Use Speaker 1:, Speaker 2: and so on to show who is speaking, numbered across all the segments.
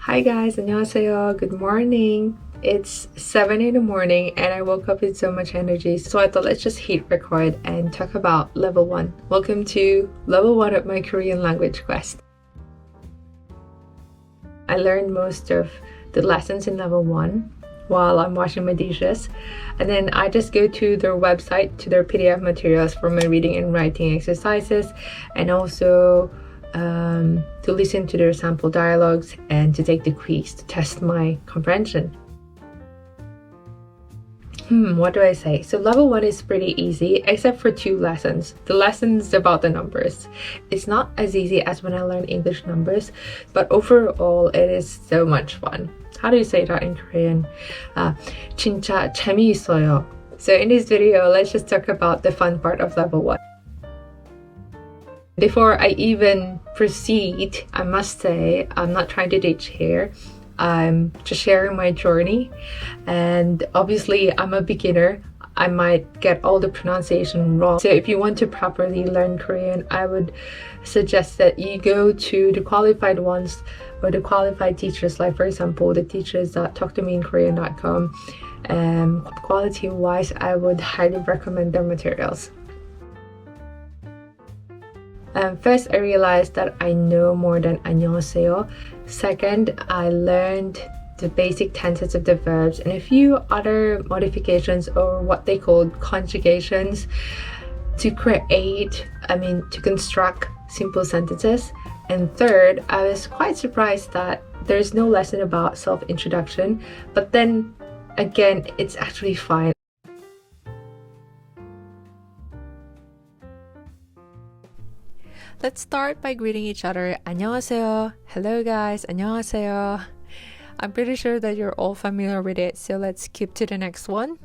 Speaker 1: Hi guys, 안녕하세요. Good morning. It's 7 in the morning and I woke up with so much energy, so I thought let's just hit record and talk about level 1. Welcome to level 1 of my Korean language quest. I learned most of the lessons in level 1 while I'm washing my dishes, and then I just go to their website, to their PDF materials for my reading and writing exercises, and also to listen to their sample dialogues and to take the quiz to test my comprehension. What do I say? So level 1 is pretty easy except for 2 lessons. The lessons about the numbers. It's not as easy as when I learned English numbers, but overall it is so much fun. How do you say that in Korean? 진짜 재미있어요. So in this video, let's just talk about the fun part of level 1. Before I even proceed, I must say I'm not trying to teach here. I'm just sharing my journey, and obviously I'm a beginner. I might get all the pronunciation wrong. So if you want to properly learn Korean, I would suggest that you go to the qualified ones or the qualified teachers, like for example the teachers at talktomeinkorean.com. Quality wise, I would highly recommend their materials. First, I realized that I know more than 안녕하세요. Second, I learned the basic tenses of the verbs and a few other modifications, or what they call conjugations, to construct simple sentences. And third, I was quite surprised that there's no lesson about self-introduction, but then again, it's actually fine. Let's start by greeting each other. 안녕하세요. Hello guys. 안녕하세요. I'm pretty sure that you're all familiar with it, so let's skip to the next one.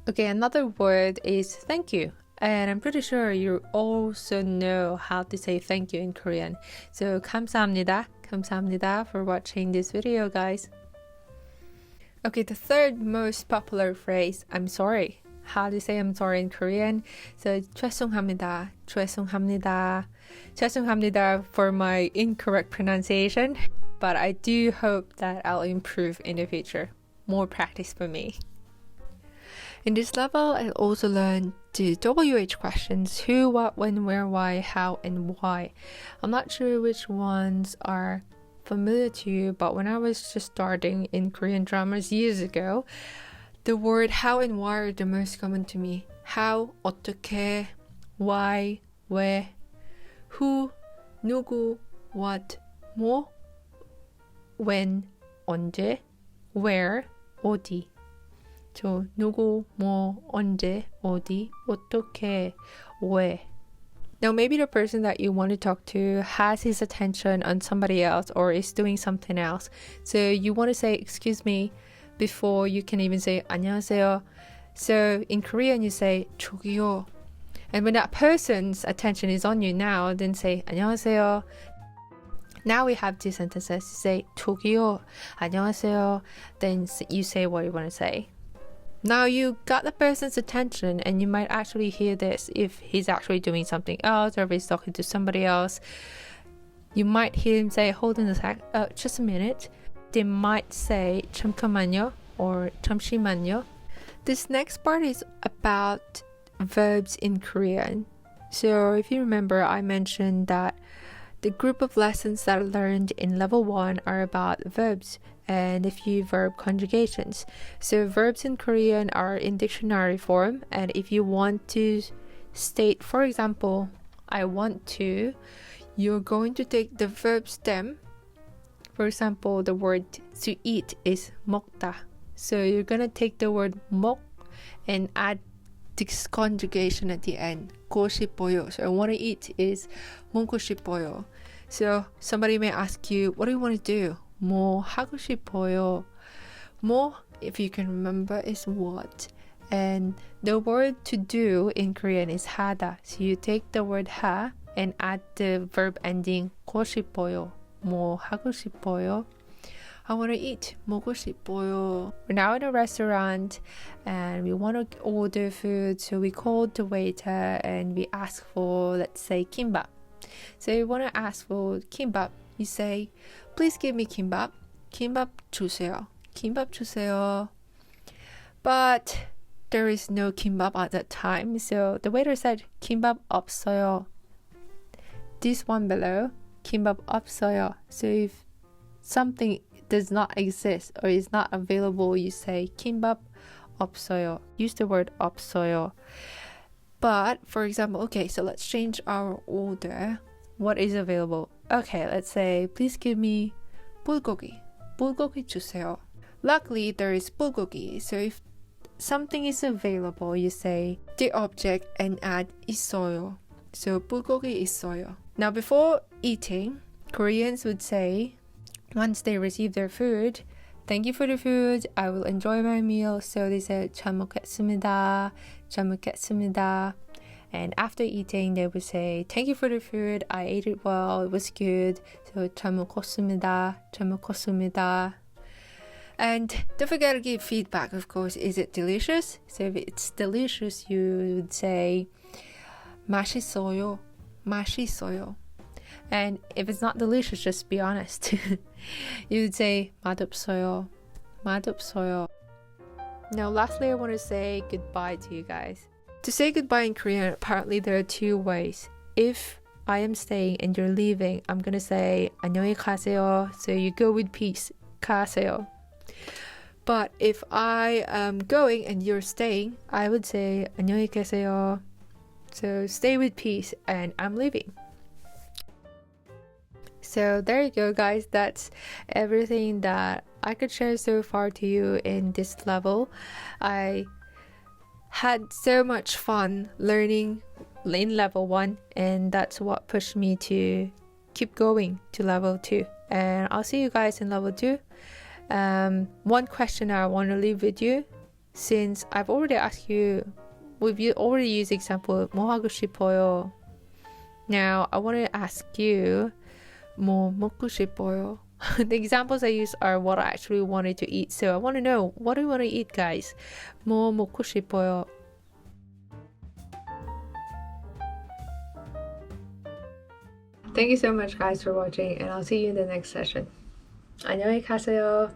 Speaker 1: Okay, another word is thank you. And I'm pretty sure you also know how to say thank you in Korean. So 감사합니다. 감사합니다 for watching this video, guys. Okay, the third most popular phrase, I'm sorry. How do you say I'm sorry in Korean? So 죄송합니다. 죄송합니다. 죄송합니다 for my incorrect pronunciation, but I do hope that I'll improve in the future. More practice for me. In this level, I also learned the WH questions: who, what, when, where, why, how, and why. I'm not sure which ones are familiar to you, but when I was just starting in Korean dramas years ago, the word how and why are the most common to me. How, 어떻게, why, 왜, who, 누구, what, 뭐, when, 언제, where, 어디. So 누구, 뭐, 언제, 어디, 어떻게, 왜. Now maybe the person that you want to talk to has his attention on somebody else or is doing something else. So you want to say, excuse me, before you can even say 안녕하세요. So in Korean you say 저기요. And when that person's attention is on you now, then say 안녕하세요. Now we have two sentences. You say 저기요, 안녕하세요. Then you say what you want to say. Now you got the person's attention, and you might actually hear this if he's actually doing something else or if he's talking to somebody else. You might hear him say, hold on a sec, just a minute. They might say 잠깐만요 or 잠시만요. This next part is about verbs in Korean. So if you remember, I mentioned that the group of lessons that I learned in level 1 are about verbs and a few verb conjugations. So verbs in Korean are in dictionary form, and if you want to state, for example, I want to, you're going to take the verb stem. For example, the word to eat is 먹다. So you're gonna take the word 먹 and add this conjugation at the end. 먹고 싶어요. So I want to eat is 먹고 싶어요. So somebody may ask you, what do you want to do? 뭐 하고 싶어요? 뭐, if you can remember, is what. And the word to do in Korean is 하다. So you take the word 하 and add the verb ending 먹고 싶어요. 뭐 하고 싶어요? I want to eat. 먹고 싶어요. We're now in a restaurant and we want to order food. So we called the waiter and we asked for, let's say, kimbap. So we want to ask for kimbap. you say, please give me kimbap. Kimbap 주세요. Kimbap 주세요. But there is no kimbap at that time, so the waiter said, kimbap 없어요. This one below, kimbap 없어요. So if something does not exist or is not available, you say kimbap 없어요. Use the word 없어요. But for example, okay, so let's change our order. What is available? Okay, let's say, please give me bulgogi. Bulgogi 주세요. Luckily, there is bulgogi. So if something is available, you say the object and add 있어요. So bulgogi 있어요. Now before eating, Koreans would say, once they receive their food, thank you for the food, I will enjoy my meal. So they say 잘 먹겠습니다. 잘 먹겠습니다. And after eating, they would say, thank you for the food, I ate it well, it was good. So 잘 먹었습니다. 잘 먹었습니다. And don't forget to give feedback, of course. Is it delicious? So if it's delicious, you would say 맛있어요. 맛있어요. And if it's not delicious, just be honest. You would say 맛없어요. 맛없어요. Now, lastly, I want to say goodbye to you guys. To say goodbye in Korean, apparently there are two ways. If I am staying and you're leaving, I'm going to say 안녕히 가세요. So you go with peace. 가세요. But if I am going and you're staying, I would say 안녕히 계세요. So stay with peace and I'm leaving. So there you go, guys. That's everything that I could share so far to you in this level. I had so much fun learning in level 1, and that's what pushed me to keep going to level 2. And I'll see you guys in level 2. One question I want to leave with you, since I've already asked you, we've already used example 뭐 하고 싶어요. Now I want to ask you 뭐 먹고 싶어요. The examples I use are what I actually wanted to eat. So I want to know, what do you want to eat, guys? 뭐 먹고 싶어요. Thank you so much, guys, for watching, and I'll see you in the next session. 안녕히 가세요.